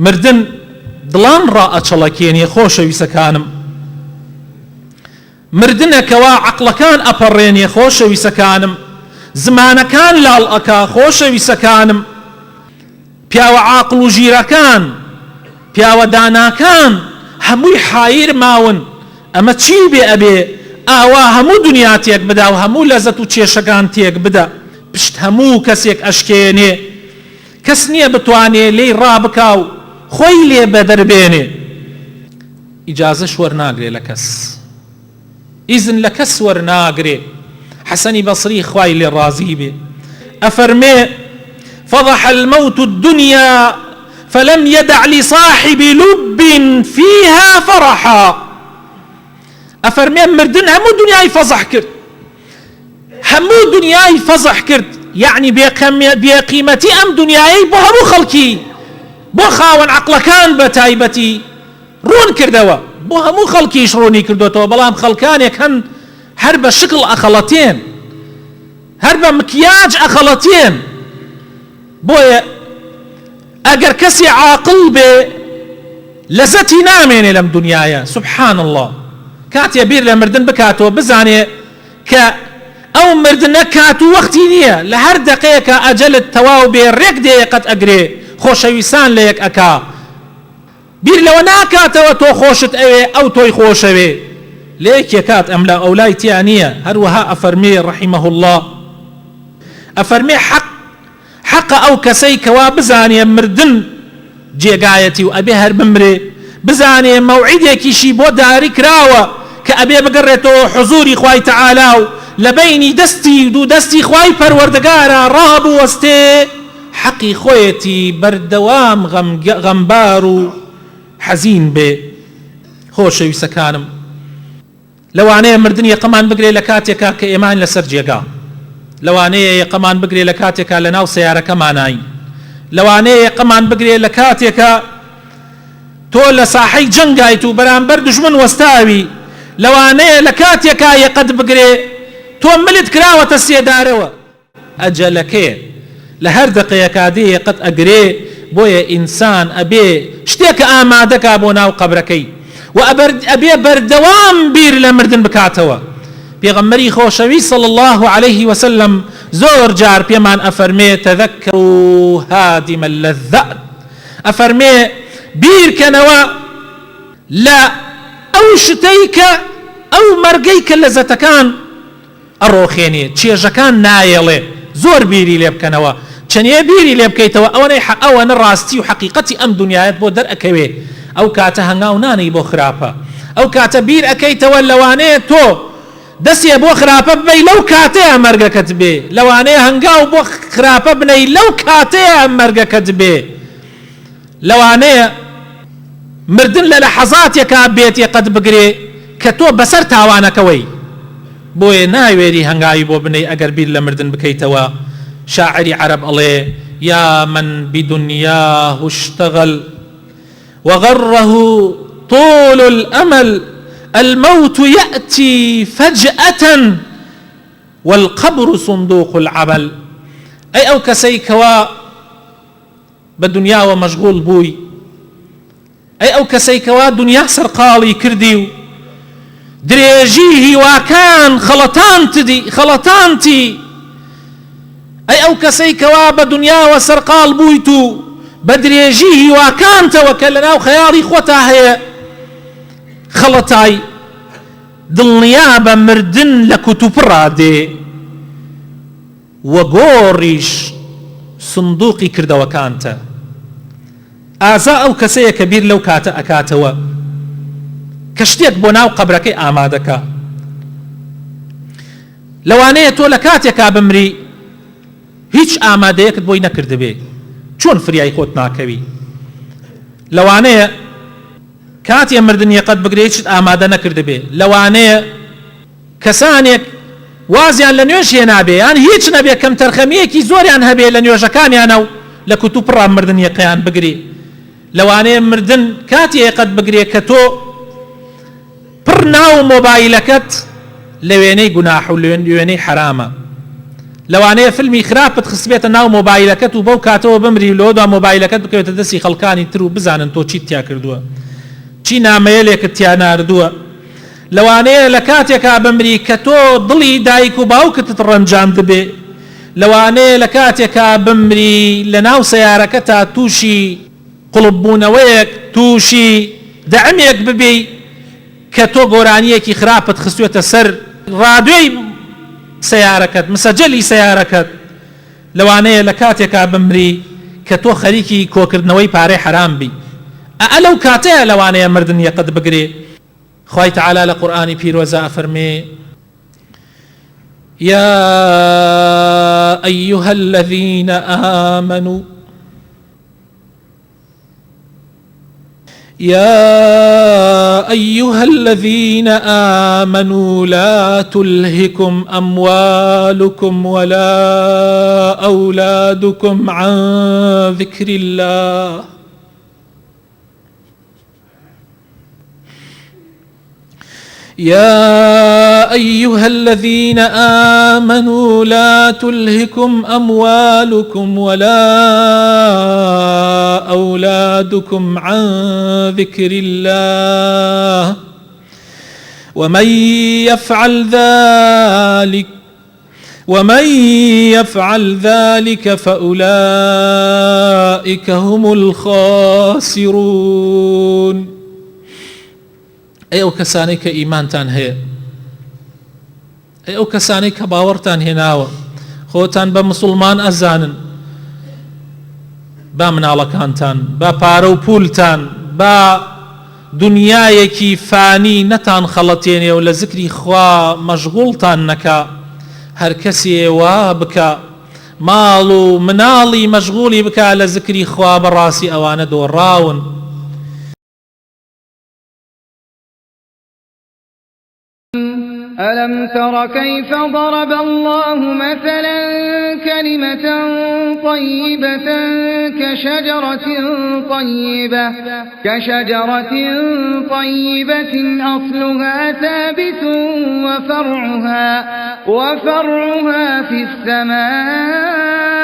مردن دڵان ڕائەچەڵەکێنێ خۆشەویستەکانم، مردنەکەوا عەقڵەکان ئەپەڕێنێ خۆشەویستەکانم، زمانەکان لاڵ ئەکا خۆشەویستەکانم، پیاوە عاقڵ و ژیرەکان، پیاوە داناکان هەمووی حایر ماون. ئەمە چی بێ ئەبێ؟ ئاوا هەموو دنیا تێک بدا و هەموو لەزەت و کێشەکان تێک بدە. پشت هەموو کەسێک ئەشکێنێ، کەس نییە بتوانێ لێی ڕابکا و خۆی لێ بەدەربێنێ. ئیجازەش وەرناگرێ لە کەس، ئیزن لە کەس وەرناگرێ. حەسەنی بەسری خوای لێ ڕازی بێ ئەفەرمێ: فضح الموت الدنيا فلم يدع لصاحب لب فيها فرحا. ئەفەرمێ مردن هەموو دنیای فەزح کرد، هەموو دنیای فەزح کرد، یعنی بێقیمەتی ئەم دنیای بۆ هەموو خەڵکی، بۆ خاوەن عەقڵەکان بە تایبەتی ڕوون کردەوە، بۆ هەموو خەڵکیش ڕوونی کردوێتەوە. بەڵام خەڵکانێک هەن هەر بە شکڵ ئەخەڵەتێن، هەر بە مکیاج ئەخەڵەتێن. بۆیە ئەگەر کەسی عاقڵ بێ لەزەتی نامێنێ لەم دنیایە. سبحان الله، کاتێ بیر لە مردن بکاتەوە بزانێ کە ئەو مردنە کات و وەختی نییە، لە هەر دەقەیەکە ئەجەلت تەواو بێ، ڕێک دێ قەت ئەگرێ، خۆشەویستان لە یەک ئەکا. بیر لەوە ناکاتەوە تۆ خۆشت ئەوێ ئەو تۆی خۆشەوێ، لە یەکێ کات ئەم لە ئەولای تیا نییە. هەروەها ئەفەرمێ ڕەحیمەه الله، ئەفەرمێ حەقە ئەو کەسەی کەوا بزانێ مردن جێگایەتی و ئەبێ هەر بمرێ، بزانێ مەوعیدێکیشی بۆ داری کراوە کە ئەبێ بگەڕێتەوە حوزوری خوای تەعالا و لە بەینی دەستی دوو دەستی خوای پەروەردگارە ڕابوەستێ، حەقی خۆیەتی بەردەوام غەمبار و حەزین بێ. خۆشەویستەکانم، لەوانەیە مردن یەقەمان بگرێ لە کاتێکا کە ئێمان لەسەر جێگا، لەوانەیە یەقەمان بگرێ لە کاتێکا لە ناو سەیارەکەمانین، لەوانەیە یەقەمان بگرێ لە کاتێکا تۆ لە ساحەی جەنگایت و بەرامبەر دوژمن وەستاوی، لەوانەیە لە کاتێکا یەقەت بگرێ تۆ ملت کراوەتە سێدارەوە. ئەجەلەکەیە لە هەر دەقەیەکا دێ یەقەت ئەگرێ. بۆیە ئینسان ئەبێ شتێکە ئامادەکا بۆ ناو قەبرەکەی و ئەبێ بەردەوام بیر لە مردن بکاتەوە. پێغەمبەری خۆشەوی صلی الله عليه وسلم زۆر جار پێمان ئەفەرمێ: تەذەکەروا هادم اللەذات. ئەفەرمێ بیرکەنەوە لە ئەو شتەی کە ئەو مەرگەی کە لەزەتەکان ئەڕۆخێنێ، چێژەکان نایەڵێ. زۆر بیری لێ بکەنەوە، چەنێ بیری لێ بکەیتەوە ئەوەنە ڕاستی و حەقیقەتی ئەم دنیایەت بۆ دەرئەکەوێ. ئەو کاتە هەنگاو نانەی بۆ خراپە، ئەو کاتە بیر ئەەکەیتەوە لەوانەیە تۆ دەستێ بۆ خراپە ببەی لەو کاتەیە مەرگەکەت بێ، لەوانەیە هەنگاو بۆ خراپە بنەی لەو کاتەیە مەرگەکەت بێ، لەوانەیە مردن لە لەحەزاتێکا بێت یەقەت بگرێ کە تۆ بەسەر تاوانەکەوەی. بۆیە ناوێری هەنگاوی بۆ بنەی ئەگەر بیر لە مردن بکەیتەوە. شاعری عەرەب ئەڵێ: یا من بدنیاه اشتغل وغره طول الأمل الموت يأتي فجأة والقبر صندوق العمل. أي أو كسي كوا بدنيا ومشغول بوي، أي أو كسي كوا دنيا سرقالي كرديو دريجيه وكان خلطانتي. أي أو كسي كوا بدنيا وسرقال بويتو بدريجيه وكانت وكلنا وخياري خوتا هي خەڵەتای دڵنیا بە مردن لە کوتوپڕا دێ وە گۆڕیش سندوقی کردەوەکانتە. ئازا ئەو کەسەیە کە بیر لەو کاتە ئەکاتەوە کە شتێک بۆ ناو قەبرەکەی ئامادەکە. لەوانەیە تۆ لە کاتێکا بمری هیچ ئامادەیەکت بۆی نەکردبێ، چۆن فریای خۆت ناکەوی. لەوانەیە کاتی مردن یەقەت بگرێت شت ئامادە نەکردبێ، لەوانەیە کەسانێک وازیان لە نوێژ هێنابێ یان هیچ نەبێ، کەم تەرخەمیەکی زۆریان هەبێ لە نوێژەکانیانە و لە کوتوپڕا مردن یەقەیان بگرێ. لەوانەیە مردن کاتی یەقەت بگرێ کە تۆ پڕ ناو مۆبایلەکەت لە وێنەی گوناح و لە وێنەی حرامە، لەوانەیە فیلمی خراپت خستبێتە ناو مۆبایلەکەت و بەو کاتەوە بمری لۆ دا مۆبایلەکەت بکەوێتە دەستی خەڵکانی تر و بزانن تۆ چیت تیا کردووە، چی نامەیەلێکت تیا ناردووە. لەوانەیە لە کاتێکا بمری کە تۆ دڵی دایک و باوکتت ڕەنجام دەبێ، لەوانەیە لە کاتێکا بمری لە ناو سەیارەکە تا تووشی قوڵببوونەوەیەک تووشی دەعمێک ببێ کە تۆ گۆرانیەکی خراپت خستوێتە سەر ڕادوێی سەیارەکەت مسەجەلی سەیارەکەت، لەوانەیە لە کاتێکا بمری کە تۆ خەریکی کۆکردنەوەی پارەی حرام بی، ئەلەو کاتەیە لەوانەیە مردن یەقت بگرێ. خوای تعالی لە قورئانی پیرۆزە ئەفەرمێ يا أيها الذين آمنوا لا تلهكم أموالكم ولا أولادكم عن ذكر الله يا أيها الذين آمنوا لا تلهكم أموالكم ولا أولادكم عن ذكر الله ومن يفعل ذلك فأولئك هم الخاسرون. ئەو کەسانەی کە ئیمانتان هەیە، ئەو کەسانەی کە باوەڕتان هێناوە، خۆتان بە مسلمان ئەزانن، با مناڵەکانتان با پارە و پولتان با دنیایەکی فانی نەتان خەڵەتێنێ و لە ذکری خوا مەشغوڵتان نەکا. هەر کەسێ وا بکە ماڵ و مناڵی مەشغوڵی بکە لە ذکری خوا، بەڕاستی ئەوانە دۆڕاون. ألم تر كيف ضرب الله مثلا كلمة طيبة كشجرة طيبة أصلها ثابت وفرعها في السماء